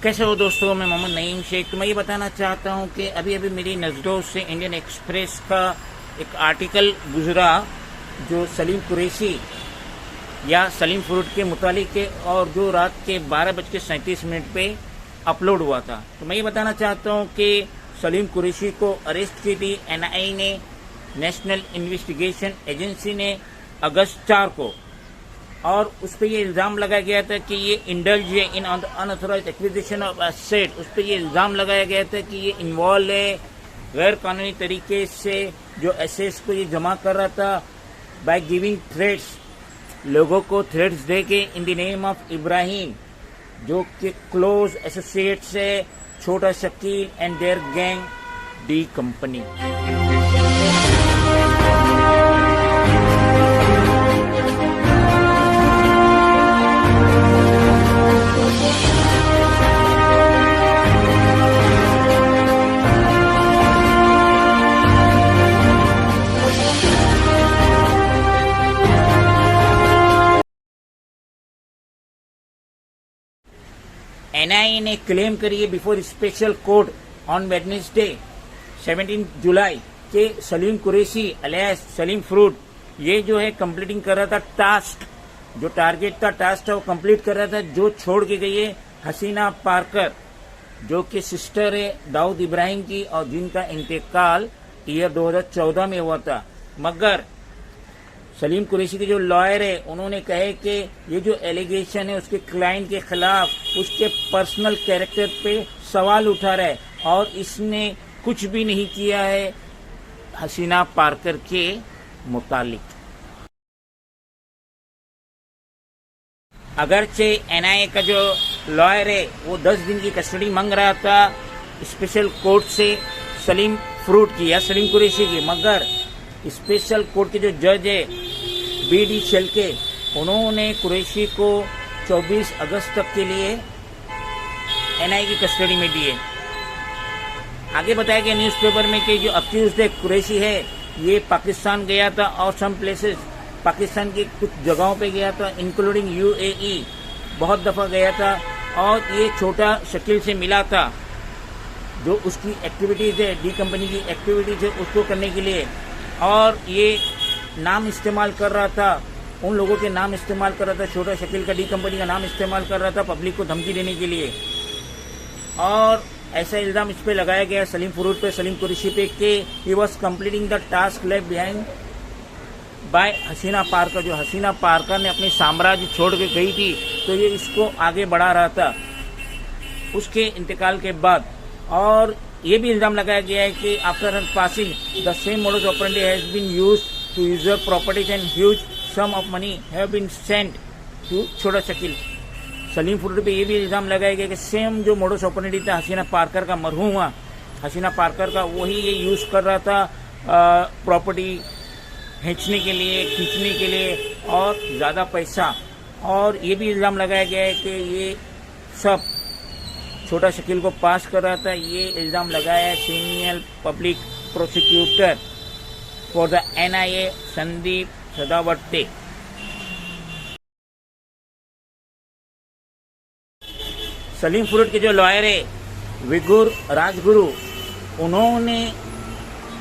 कैसे हो दोस्तों, मैं मोहम्मद नईम शेख। तो मैं ये बताना चाहता हूँ कि अभी अभी मेरी नज़रों से इंडियन एक्सप्रेस का एक आर्टिकल गुजरा जो सलीम कुरैशी या सलीम फ्रूट के मुतालिक के, और जो रात के 12:37 पे अपलोड हुआ था। तो मैं ये बताना चाहता हूँ कि सलीम कुरैशी को अरेस्ट की थी एनआईए ने, नेशनल इन्वेस्टिगेशन एजेंसी ने, अगस्त 4 को। और उस पर ये इल्ज़ाम लगाया गया था कि ये इंडल्ज है इन अनऑथराइज्ड एक्विजिशन ऑफ एसेट। उस पर ये इल्ज़ाम लगाया गया था कि ये इन्वॉल्व है गैर कानूनी तरीके से जो एसेट्स को ये जमा कर रहा था बाय गिविंग थ्रेट्स, लोगों को थ्रेट्स दे के in the name of Ibrahim, जो कि क्लोज एसोसिएट्स है Chhota Shakeel and their gang D company. NIA ने क्लेम करी है before special court on Wednesday 17 जुलाई के सलीम कुरैशी अलियास सलीम फ्रूट ये जो है कंप्लीटिंग कर रहा था टास्क, जो टारगेट था टास्क था वो कंप्लीट कर रहा था, जो छोड़ के गई है हसीना पार्कर, जो कि सिस्टर है दाऊद इब्राहिम की और जिनका इंतकाल ईयर 2014 में हुआ था। मगर सलीम कुरैशी के जो लॉयर है उन्होंने कहे कि ये जो एलिगेशन है उसके क्लाइंट के खिलाफ उसके पर्सनल कैरेक्टर पे सवाल उठा रहा है और इसने कुछ भी नहीं किया है हसीना पार्कर के मुतालिक। अगरचे एनआईए का जो लॉयर है वो 10 दिन की कस्टडी मांग रहा था स्पेशल कोर्ट से सलीम फ्रूट की या सलीम कुरैशी की, मगर स्पेशल कोर्ट के जो जज है बीडी शेल्के उन्होंने कुरैशी को 24 अगस्त तक के लिए एनआईए की कस्टडी में दिए। आगे बताया गया न्यूज़पेपर में कि जो अक्यूज्ड है कुरैशी है ये पाकिस्तान गया था और सम प्लेसेस पाकिस्तान की कुछ जगहों पे गया था इंक्लूडिंग यूएई, बहुत दफ़ा गया था और ये छोटा शकील से मिला था जो उसकी एक्टिविटीज़ है डी कंपनी की एक्टिविटीज़ है उसको करने के लिए, और ये नाम इस्तेमाल कर रहा था, उन लोगों के नाम इस्तेमाल कर रहा था, छोटा शकील का डी कंपनी का नाम इस्तेमाल कर रहा था पब्लिक को धमकी देने के लिए। और ऐसा इल्ज़ाम इस पे लगाया गया सलीम फ्रूट पे, सलीम कुरैशी पे कि he was completing the task left behind by Hasina Parker, जो हसीना पार्कर ने अपने साम्राज्य छोड़ के गई थी तो ये इसको आगे बढ़ा रहा था उसके इंतकाल के बाद। और ये भी इल्ज़ाम लगाया गया है कि after her passing the same modus operandi has been used to usurp properties and huge sum of money have been sent to Chhota Shakeel. Salim fruit पे ये भी इल्ज़ाम लगाया गया कि सेम जो मोडस ऑपरेंडी था हसीना पार्कर का, मरहूम हुआ हसीना पार्कर का, वही ये यूज़ कर रहा था प्रॉपर्टी खींचने के लिए और ज़्यादा पैसा। और ये भी इल्ज़ाम लगाया गया है कि ये सब छोटा शकील को पास कर रहा था। ये इल्ज़ाम लगाया है senior public prosecutor for the NIA Sandeep Sadavarte. Salim fruit के जो लॉयर है विगुर राजगुरु, उन्होंने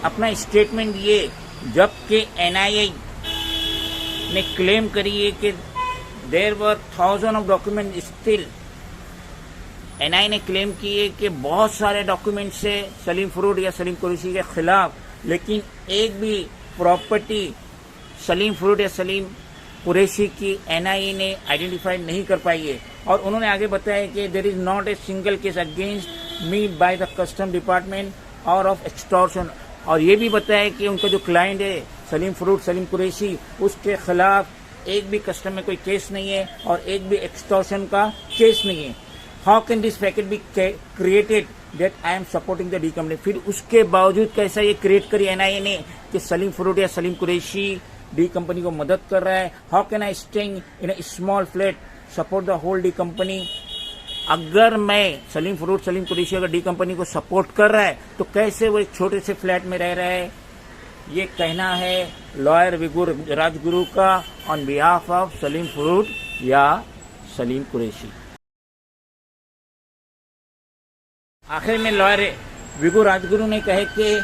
अपना स्टेटमेंट दिए जबकि एनआईए ने क्लेम करी है कि there were thousand of document still. NIA ने क्लेम किए कि बहुत सारे डॉक्यूमेंट्स है सलीम फ्रूट या सलीम कुरैशी के खिलाफ, लेकिन एक भी प्रॉपर्टी सलीम फ्रूट या सलीम कुरैशी की एनआईए ने आइडेंटिफाई नहीं कर पाई है। और उन्होंने आगे बताया कि there is not a single case against me by the custom department और ऑफ एक्सटॉर्शन। और ये भी बताया कि उनका जो क्लाइंट है सलीम फ्रूट सलीम कुरैशी उसके खिलाफ एक भी कस्टम में कोई केस नहीं है और एक भी एक्सटॉर्शन का केस नहीं है। How can this packet be created that I am supporting the D company. फिर उसके बावजूद कैसा ये क्रिएट करी एनआईए ने कि सलीम फ्रूट या सलीम कुरैशी डी कंपनी को मदद कर रहा है। How can I staying in a small flat support the whole D company. अगर मैं सलीम फ्रूट सलीम कुरैशी अगर डी कंपनी को सपोर्ट कर रहा है तो कैसे वो एक छोटे से फ्लैट में रह रहा है। ये कहना है लॉयर विगुर राजगुरु का on behalf of Salim fruit या सलीम कुरैशी। आखिर में लॉयर विगू राजगुरु ने कहे कि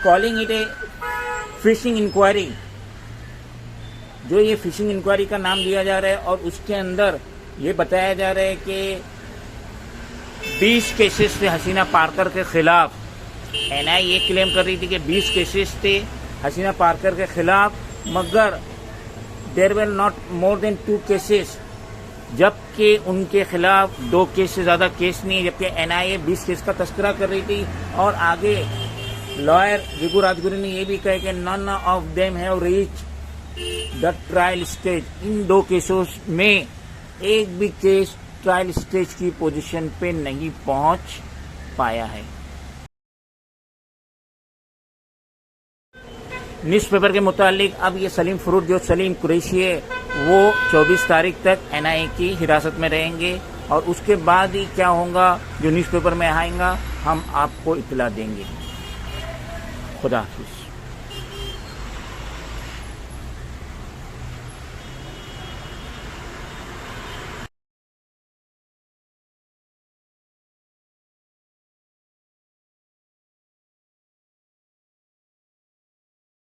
calling it a phishing inquiry, जो ये फिशिंग इंक्वायरी का नाम दिया जा रहा है और उसके अंदर ये बताया जा रहा है कि 20 केसेस थे हसीना पारकर के खिलाफ। एनआईए क्लेम कर रही थी कि 20 केसेस थे हसीना पारकर के खिलाफ, मगर there were not more than 2 cases, जबकि उनके खिलाफ 2 केस से ज़्यादा केस नहीं है, जबकि एनआईए 20 केस का तस्करा कर रही थी। और आगे लॉयर विगू राजगुरु ने यह भी कहा कि none of them have reach the trial stage. इन 2 केसों में एक भी केस ट्रायल स्टेज की पोजीशन पे नहीं पहुंच पाया है। न्यूज़पेपर के मुतालिक अब ये सलीम फ्रूट जो सलीम कुरैशी है वो 24 तारीख तक एनआईए की हिरासत में रहेंगे और उसके बाद ही क्या होगा जो न्यूज़पेपर में आएगा हम आपको इत्तला देंगे। खुदा हाफिज़।